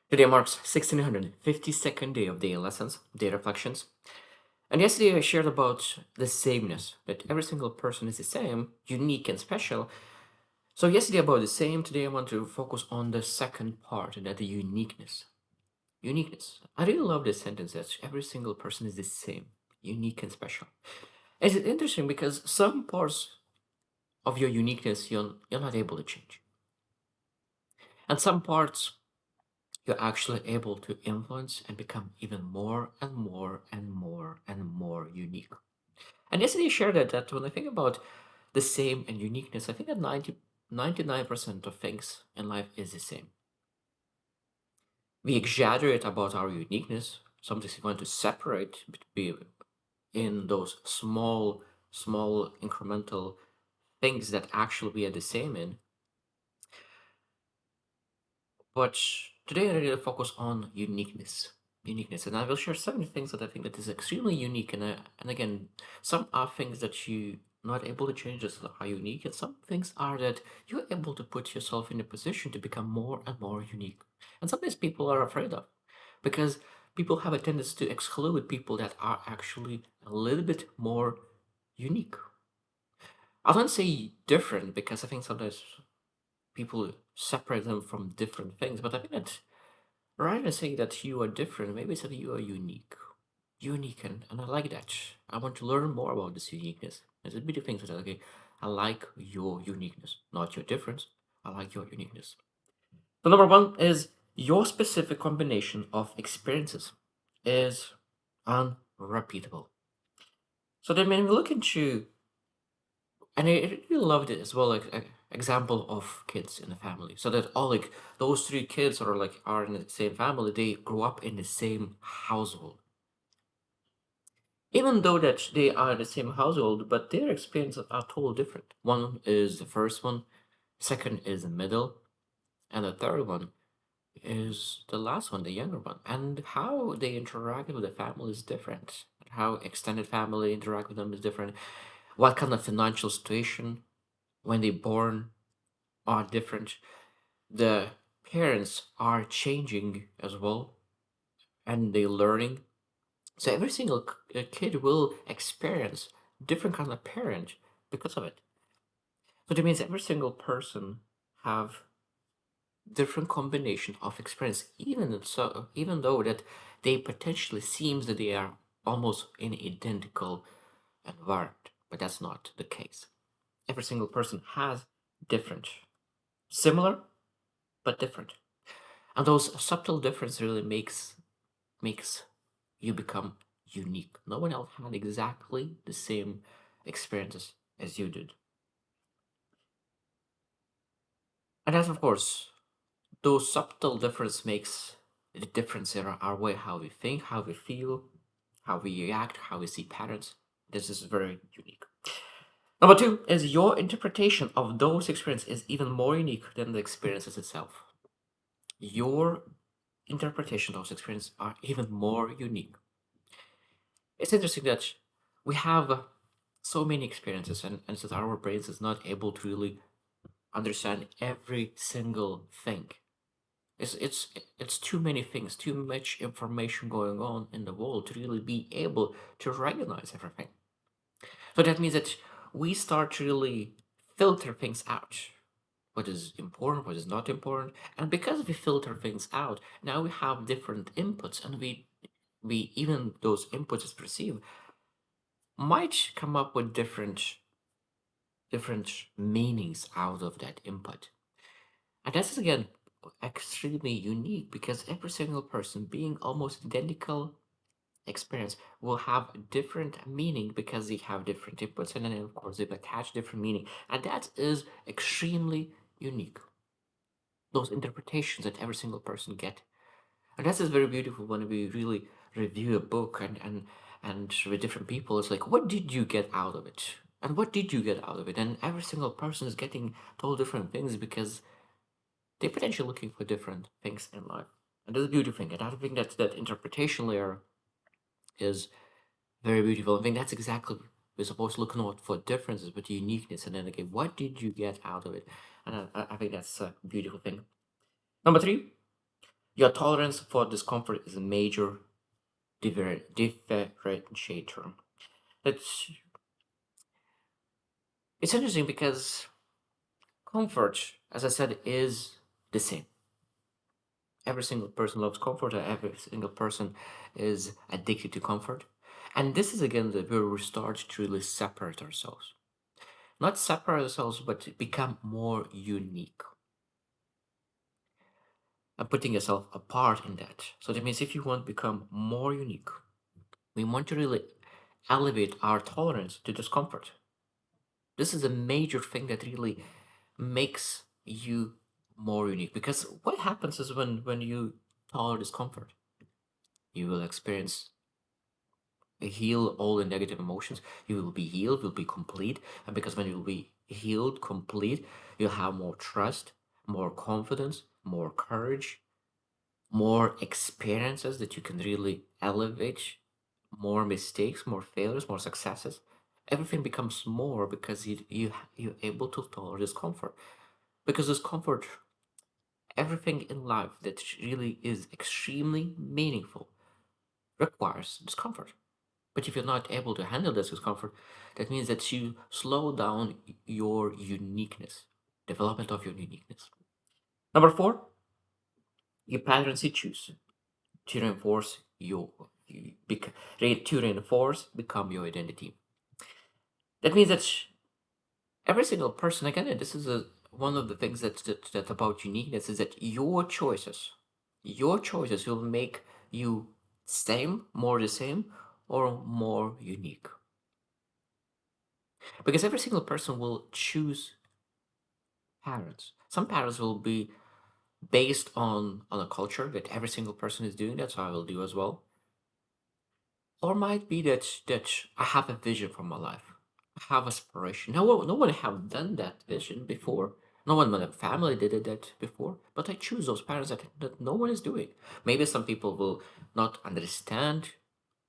Today marks 1652nd day of daily lessons, day reflections. And yesterday I shared about the sameness, that every single person is the same, unique and special. So yesterday about the same, today I want to focus on the second part, and that the uniqueness. Uniqueness. I really love this sentence that every single person is the same, unique and special. It's interesting because some parts of your uniqueness you're not able to change. And some parts you're actually able to influence and become even more and more and more and more unique. And yesterday I shared that when I think about the same and uniqueness, I think that 99% of things in life is the same. We exaggerate about our uniqueness. Sometimes we want to separate be in those small incremental things that actually we are the same in. But today I really focus on uniqueness. Uniqueness, and I will share 7 things that I think that is extremely unique. And again, some are things that you not able to change that are unique, and some things are that you're able to put yourself in a position to become more and more unique. And sometimes people are afraid of, because people have a tendency to exclude people that are actually a little bit more unique. I don't say different because I think sometimes people separate them from different things, but I think that rather than saying that you are different, maybe say that you are unique. Unique, and I like that. I want to learn more about this uniqueness. There's a bit of things that, okay, I like your uniqueness, not your difference. I like your uniqueness. So, number one is your specific combination of experiences is unrepeatable. So, then when we look into, and I really loved it as well, like example of kids in a family, so that all like those 3 kids are in the same family, they grew up in the same household, even though that they are in the same household, but their experiences are totally different. One is the first one, second is the middle, and the third one is the last one, the younger one. And how they interact with the family is different. How extended family interact with them is different. What kind of financial situation when they born are different. The parents are changing as well, and they're learning. So every single kid will experience different kind of parent because of it. So that means every single person have different combination of experience, even though that they potentially seems that they are almost in identical environment, but that's not the case. Every single person has different, similar but different, and those subtle difference really makes you become unique. No one else had exactly the same experiences as you did. And that, of course, those subtle difference makes the difference in our way how we think, how we feel, how we react, how we see patterns. This is very unique. Number two is your interpretation of those experiences is even more unique than the experiences itself. Your interpretation of those experiences are even more unique. It's interesting that we have so many experiences, and so our brains is not able to really understand every single thing. It's it's it's too many things, too much information going on in the world to really be able to recognize everything. So that means that we start to really filter things out. What is important, what is not important, and because we filter things out, now we have different inputs, and we even those inputs is perceived might come up with different meanings out of that input. And that's again extremely unique because every single person being almost identical experience will have a different meaning because they have different inputs, and then of course they've attached different meaning. And that is extremely unique. Those interpretations that every single person get. And that is very beautiful when we really review a book and with different people. It's like, what did you get out of it? And what did you get out of it? And every single person is getting told different things because they're potentially looking for different things in life. And that's a beautiful thing. And I think that interpretation layer is very beautiful. I think that's exactly we're supposed to look not for differences, but uniqueness. And then again, what did you get out of it? And I think that's a beautiful thing. Number three, Your tolerance for discomfort is a major differentiator. It's it's interesting because comfort, as I said, is the same. Every single person loves comfort, and every single person is addicted to comfort. And this is again where we start to really separate ourselves. Not separate ourselves, but become more unique. And putting yourself apart in that. So that means if you want to become more unique, we want to really elevate our tolerance to discomfort. This is a major thing that really makes you more unique. Because what happens is when you tolerate discomfort, you will experience heal all the negative emotions. You will be healed, will be complete. And because when you'll be healed, complete, you'll have more trust, more confidence, more courage, more experiences that you can really elevate, more mistakes, more failures, more successes. Everything becomes more because you're able to tolerate discomfort. Because discomfort, everything in life that really is extremely meaningful requires discomfort. But if you're not able to handle this discomfort, that means that you slow down your uniqueness, development of your uniqueness. Number four, your patterns you choose to reinforce to reinforce become your identity. That means that every single person, again, this is one of the things that about uniqueness is that your choices will make you same, more the same, or more unique. Because every single person will choose patterns. Some patterns will be based on a culture that every single person is doing that, so I will do as well. Or might be that I have a vision for my life. I have aspiration. No one have done that vision before. No one in my family did it that before. But I choose those patterns that no one is doing. Maybe some people will not understand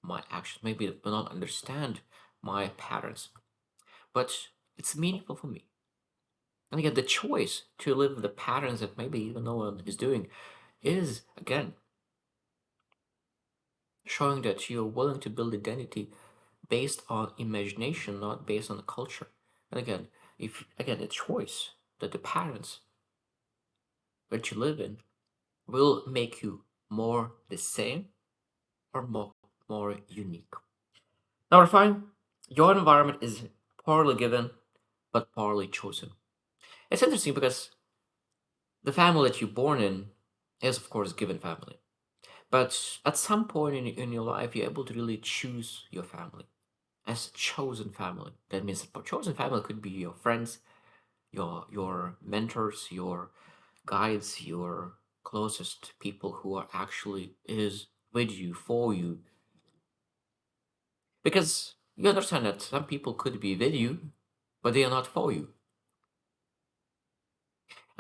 my actions. Maybe they will not understand my patterns. But it's meaningful for me. And again, the choice to live the patterns that maybe even no one is doing is, again, showing that you're willing to build identity based on imagination, not based on the culture. And again, if again, a choice that the patterns that you live in will make you more the same or more unique. Number five, your environment is partly given but partly chosen. It's interesting because the family that you're born in is of course given family. But at some point in your life, you're able to really choose your family as chosen family. That means chosen family could be your friends, your mentors, your guides, your closest people who are actually is with you for you. Because you understand that some people could be with you, but they are not for you.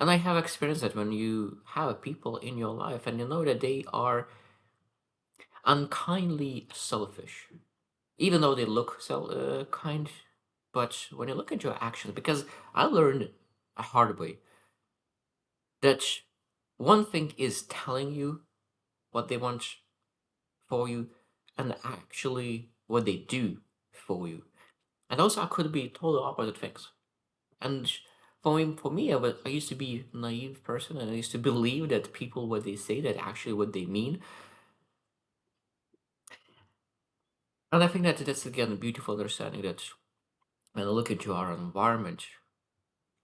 And I have experienced that when you have people in your life and you know that they are unkindly selfish, even though they look kind. But when you look into your actions, because I learned a hard way that one thing is telling you what they want for you, and actually what they do for you, and also could be total opposite things. And for me, I used to be a naive person, and I used to believe that people what they say that actually what they mean. And I think that that's again a beautiful understanding that when I look into our environment,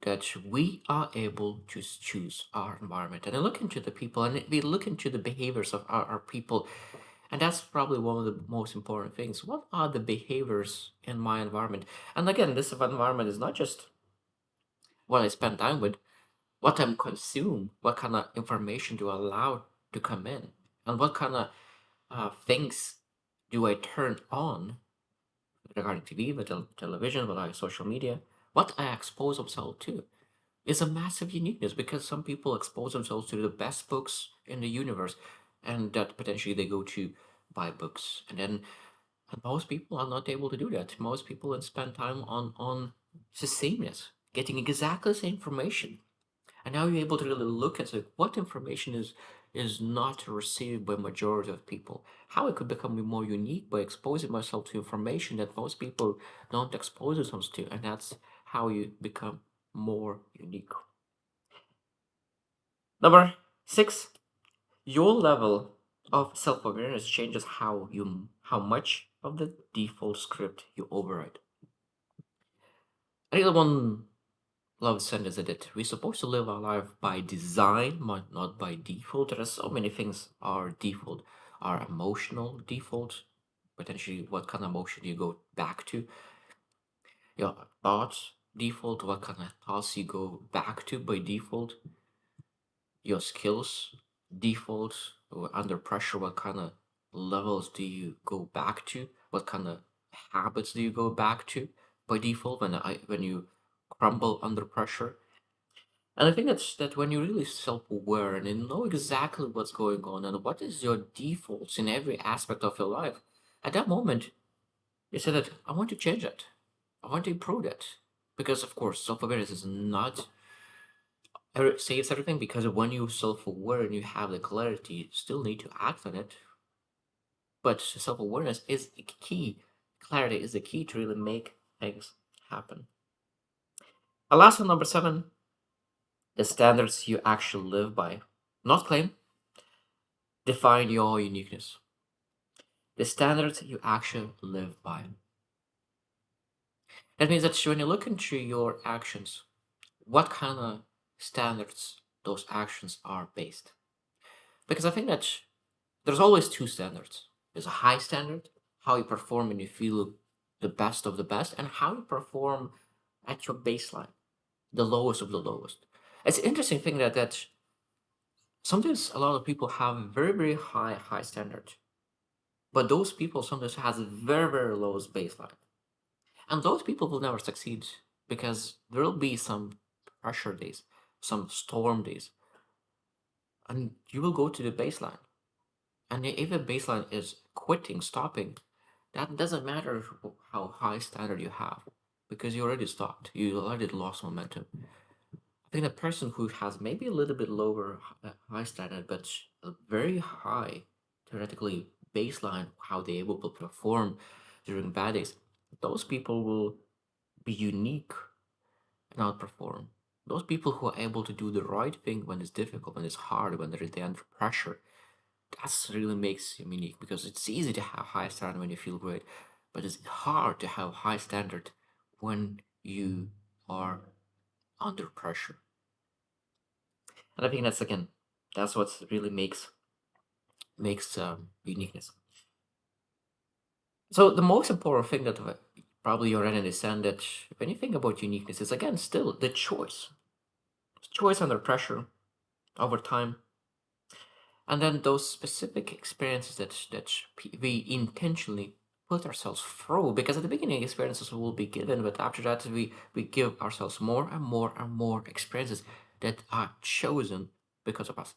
that we are able to choose our environment and I look into the people and we look into the behaviors of our people. And that's probably one of the most important things. What are the behaviors in my environment? And again, this environment is not just what I spend time with, what I'm consume, what kind of information do I allow to come in, and what kind of things do I turn on regarding TV, with television, with social media, what I expose myself to is a massive uniqueness because some people expose themselves to the best books in the universe and that potentially they go to buy books and most people are not able to do that. Most people spend time on the sameness, getting exactly the same information. And now you're able to really look at like, what information is is not received by majority of people. How I could become more unique by exposing myself to information that most people don't expose themselves to, and that's how you become more unique. Number six, your level of self-awareness changes how much of the default script you override. I think the one love sentence that we're supposed to live our life by design, not by default. There are so many things are default. Our emotional default, potentially what kind of emotion you go back to. Your thoughts default, what kind of thoughts you go back to by default. Your skills default, or under pressure, what kind of levels do you go back to? What kind of habits do you go back to by default when you crumble under pressure? And I think that when you're really self-aware and you know exactly what's going on and what is your defaults in every aspect of your life, at that moment you say that I want to change that. I want to improve that. Because of course self-awareness is not saves everything, because when you're self-aware and you have the clarity, you still need to act on it. But self-awareness is the key. Clarity is the key to really make things happen. And last one, number seven, the standards you actually live by. Not claim, define your uniqueness. The standards you actually live by. That means that when you look into your actions, what kind of standards those actions are based. Because I think that there's always two standards. There's a high standard, how you perform and you feel the best of the best, and how you perform at your baseline, the lowest of the lowest. It's an interesting thing that sometimes a lot of people have very high standards, but those people sometimes has a very lowest baseline. And those people will never succeed because there will be some pressure days, some storm days, and you will go to the baseline. And if the baseline is quitting, stopping, that doesn't matter how high standard you have because you already stopped. You already lost momentum. I think the person who has maybe a little bit lower high standard, but a very high theoretically baseline, how they able to perform during bad days, those people will be unique and outperform. Those people who are able to do the right thing when it's difficult, when it's hard, when they're under pressure, that's really makes you unique because it's easy to have high standard when you feel great, but it's hard to have high standard when you are under pressure. And I think that's again, that's what really makes uniqueness. So the most important thing that probably you already understand that when you think about uniqueness is again still the choice under pressure over time, and then those specific experiences we intentionally put ourselves through, because at the beginning experiences will be given, but after that we give ourselves more and more and more experiences that are chosen because of us,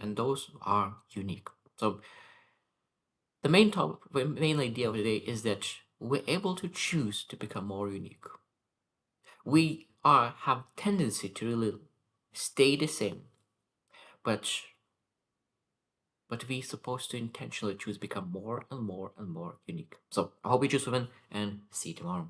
and those are unique. So the main idea of the day is that we're able to choose to become more unique. We are have tendency to really stay the same, but we supposed to intentionally choose become more and more and more unique. So I hope you choose to win and see you tomorrow.